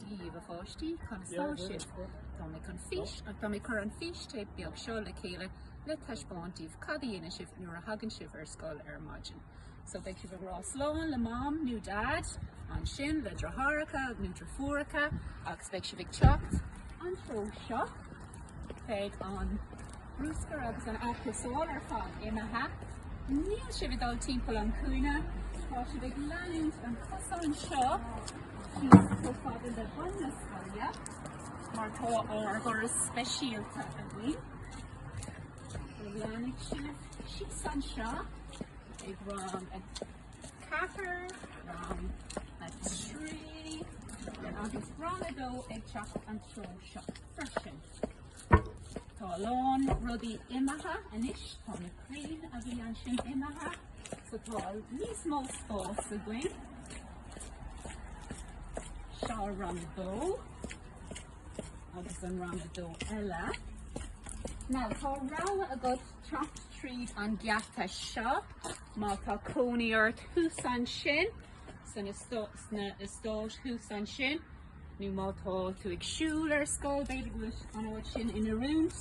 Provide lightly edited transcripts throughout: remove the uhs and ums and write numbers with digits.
díomh fáistí chun stáisiú. Tá mé chun fís ach tá mé chur an fís tape beag seo le chéile le taispáintíomh cad a dhéanamh sibh nuair a hagann sibh ar scoil ar maidin. So beidh sibh ag rásláin le mám nó dad an sin le drothracha nó drofuaircha agus beidh sibh ag teacht an tró seo. Beidh an brúscar agus an aclasáil ar fad imethe. Níl sibh dal timpeall an cúine, tá sibh ag leanúint an cosán seo go fada le bun na scoile mar tá árgar speisialta a bhí. Leannig sibh síos an seo ag ran a cathair, ran a trí, agus ran a dó ag teacht an tró seo freisin. Tá lán rudaí imethe inis, tá na crín a bhí an sin imethe, so tá níos mó spás a gcuin. Seo ran a dó, agus an ran a dó eile. Now, tá rá agad teacht tríd an gceata seo, má tá cónaíart thuas an sin, san istáis thuas an sin, nó má tá tú ag siúil ar scoil beidir go an áit sin ina rúnt.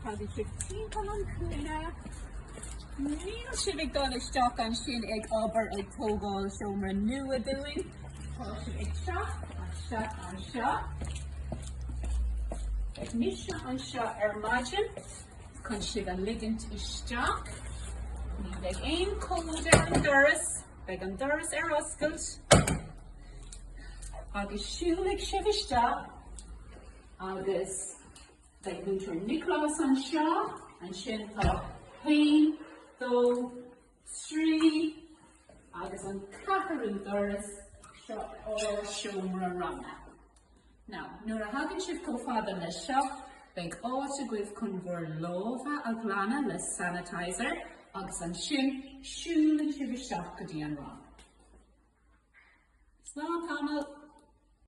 Tá go sibh timpeall an cúine. Níl sibh ag dul isteach an sin ag obair ag tógáil seomra nua dúin. Tá sibh ag teacht an seo. Ag misise an seo ar maidin, chun sibh an ligint isteach. Ní beidh aon cóide an doras, beidh an doras ar oscailt. Agus siúlaigh sibh isteach, agus beidh mútar Nicolás an seo, an sin tá haon, dó, trí, agus an catharú doras seo ó seomra ranna. Now, nuair a hagann sibh chomh fada le seo, beidh áit a gcuibh chun bhur lámha a glanna le sanitizer, agus an sin siúlaigh sibh isteach go dtí an rang. Slán tamil.